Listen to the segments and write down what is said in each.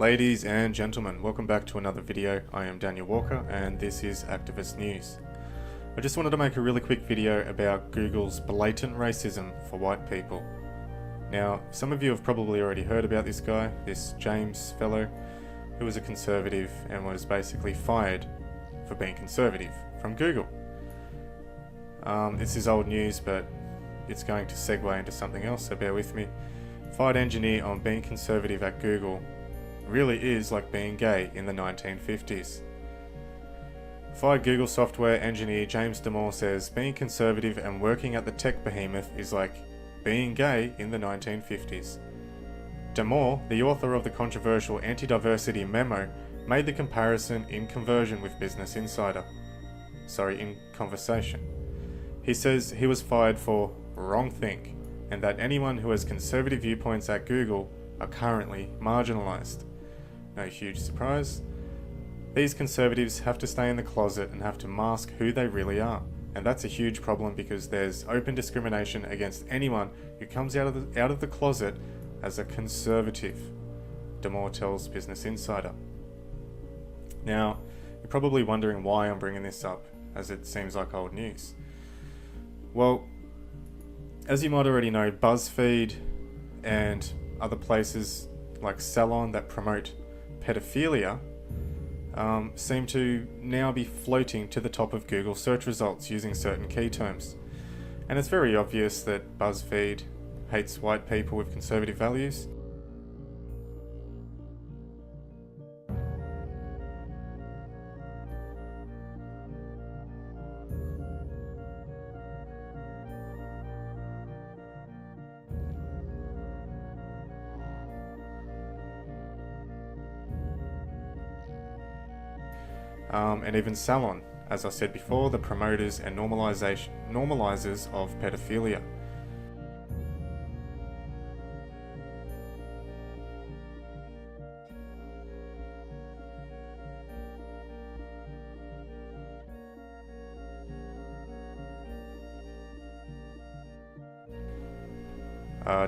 Ladies and gentlemen, welcome back to another video. I am Daniel Walker and this is Activist News. I just wanted to make a really quick video about Google's blatant racism for white people. Now, some of you have probably already heard about this guy, this James fellow, who was a conservative and was basically fired for being conservative from Google. This is old news, but it's going to segue into something else, so bear with me. Fired engineer on being conservative at Google really is like being gay in the 1950s. Fired Google software engineer James Damore says being conservative and working at the tech behemoth is like being gay in the 1950s. Damore, the author of the controversial anti-diversity memo, made the comparison in Conversation with Business Insider. In Conversation. He says he was fired for wrongthink, and that anyone who has conservative viewpoints at Google are currently marginalised. No huge surprise. These conservatives have to stay in the closet and have to mask who they really are. And that's a huge problem because there's open discrimination against anyone who comes out of the closet as a conservative, Damore tells Business Insider. Now, you're probably wondering why I'm bringing this up, as it seems like old news. Well, as you might already know, BuzzFeed and other places like Salon that promote pedophilia seem to now be floating to the top of Google search results using certain key terms. And it's very obvious that BuzzFeed hates white people with conservative values. And even Salon, as I said before, the promoters and normalizers of pedophilia.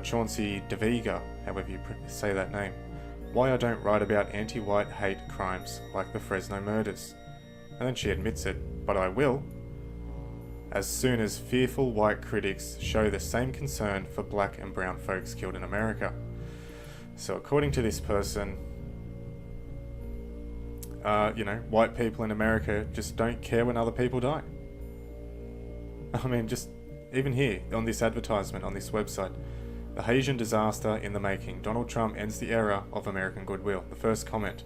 Chauncey DeVega, however you say that name. Why I don't write about anti-white hate crimes like the Fresno murders. And then she admits it, but I will, as soon as fearful white critics show the same concern for black and brown folks killed in America. So according to this person, white people in America just don't care when other people die. I mean, just even here on this advertisement on this website, the Haitian disaster in the making. Donald Trump ends the era of American goodwill. The first comment.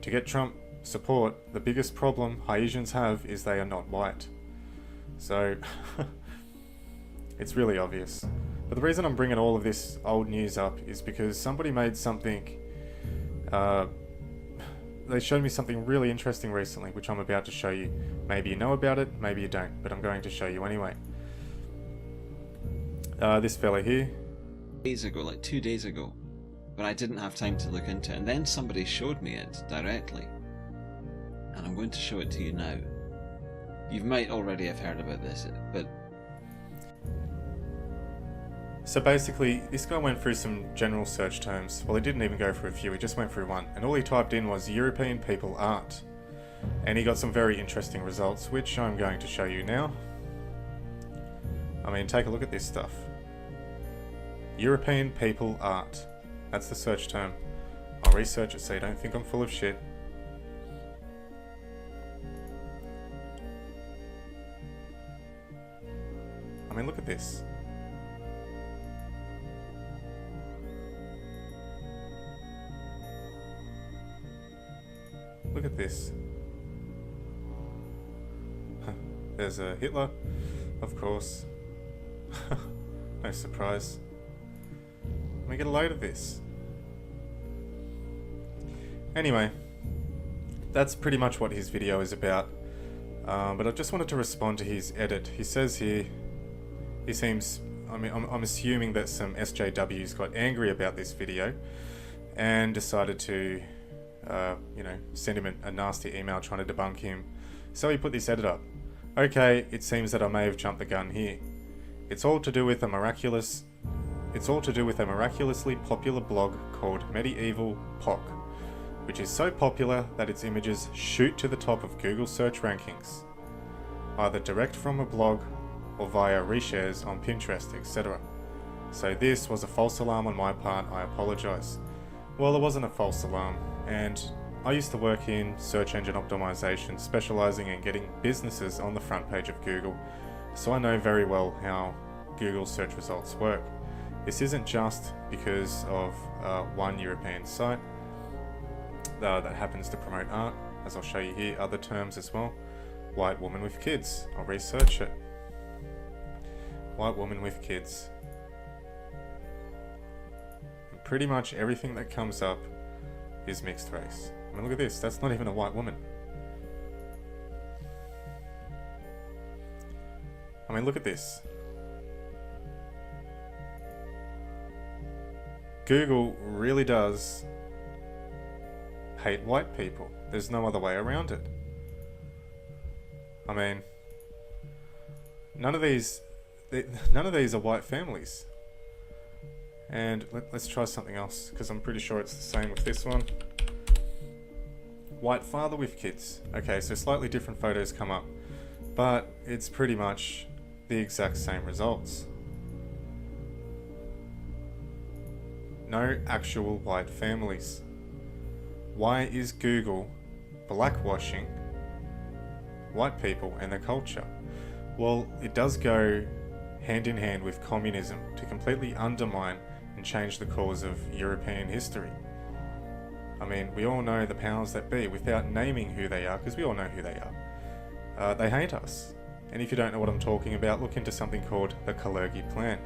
To get Trump support, the biggest problem Haitians have is they are not white. So, it's really obvious. But the reason I'm bringing all of this old news up is because somebody made something... they showed me something really interesting recently, which I'm about to show you. Maybe you know about it, maybe you don't, but I'm going to show you anyway. This fella here. Days ago, like 2 days ago, but I didn't have time to look into it, and then somebody showed me it directly, and I'm going to show it to you now. You might already have heard about this, but... So basically, this guy went through some general search terms. Well, he didn't even go through a few, he just went through one, and all he typed in was European people art. And he got some very interesting results, which I'm going to show you now. I mean, take a look at this stuff. European people art. That's the search term. I'll research it so you don't think I'm full of shit. I mean, look at this. Look at this. There's a Hitler, of course. No surprise. Let me get a load of this. Anyway, that's pretty much what his video is about. But I just wanted to respond to his edit. He says here, he seems, I'm assuming that some SJWs got angry about this video and decided to, send him a nasty email trying to debunk him. So he put this edit up. Okay, it seems that I may have jumped the gun here. It's all to do with a miraculously popular blog called Medieval POC, which is so popular that its images shoot to the top of Google search rankings, either direct from a blog or via reshares on Pinterest, etc. So this was a false alarm on my part, I apologise. Well, it wasn't a false alarm, and I used to work in search engine optimization, specialising in getting businesses on the front page of Google, so I know very well how Google search results work. This isn't just because of one European site that happens to promote art, as I'll show you here, other terms as well. White woman with kids, I'll research it. White woman with kids. And pretty much everything that comes up is mixed race. I mean, look at this, that's not even a white woman. I mean, look at this. Google really does hate white people. There's no other way around it. I mean, none of these are white families. And let's try something else, because I'm pretty sure it's the same with this one. White father with kids. Okay, so slightly different photos come up, but it's pretty much the exact same results. No actual white families. Why is Google blackwashing white people and their culture? Well, it does go hand in hand with communism to completely undermine and change the course of European history. I mean, we all know the powers that be without naming who they are, because we all know who they are. They hate us. And if you don't know what I'm talking about, look into something called the Kalergi Plan.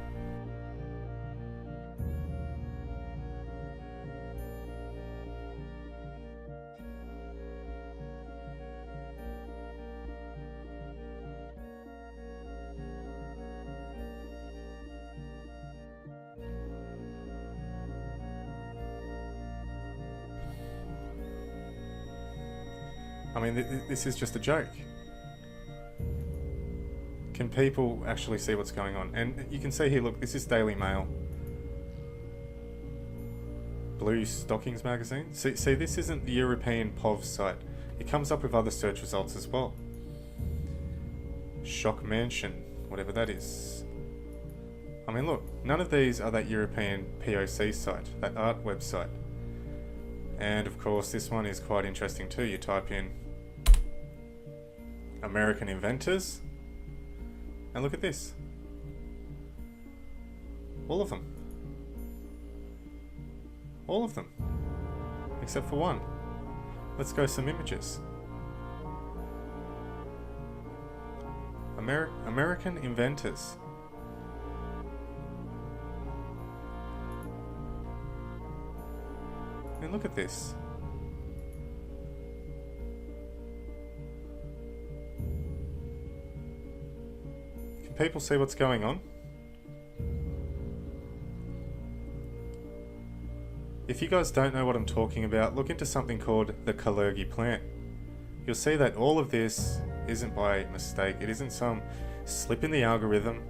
I mean, this is just a joke. Can people actually see what's going on? And you can see here, look, this is Daily Mail. Blue Stockings magazine. See, this isn't the European POV site. It comes up with other search results as well. Shock Mansion, whatever that is. I mean, look, none of these are that European POC site, that art website. And of course, this one is quite interesting too. You type in American inventors, and look at this. All of them. All of them. Except for one. Let's go some images. American inventors. And look at this. Can people see what's going on? If you guys don't know what I'm talking about, look into something called the Kalergi Plan. You'll see that all of this isn't by mistake. It isn't some slip in the algorithm.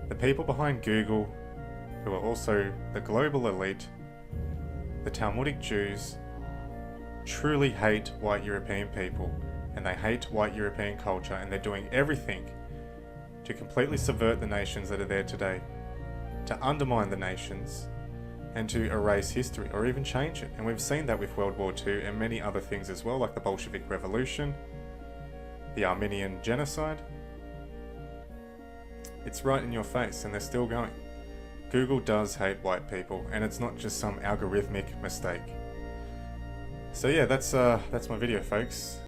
The people behind Google, who are also the global elite, the Talmudic Jews, truly hate white European people, and they hate white European culture, and they're doing everything to completely subvert the nations that are there today, to undermine the nations, and to erase history, or even change it. And we've seen that with World War II and many other things as well, like the Bolshevik Revolution, the Armenian Genocide. It's right in your face, and they're still going. Google does hate white people, and it's not just some algorithmic mistake. So yeah, that's my video, folks.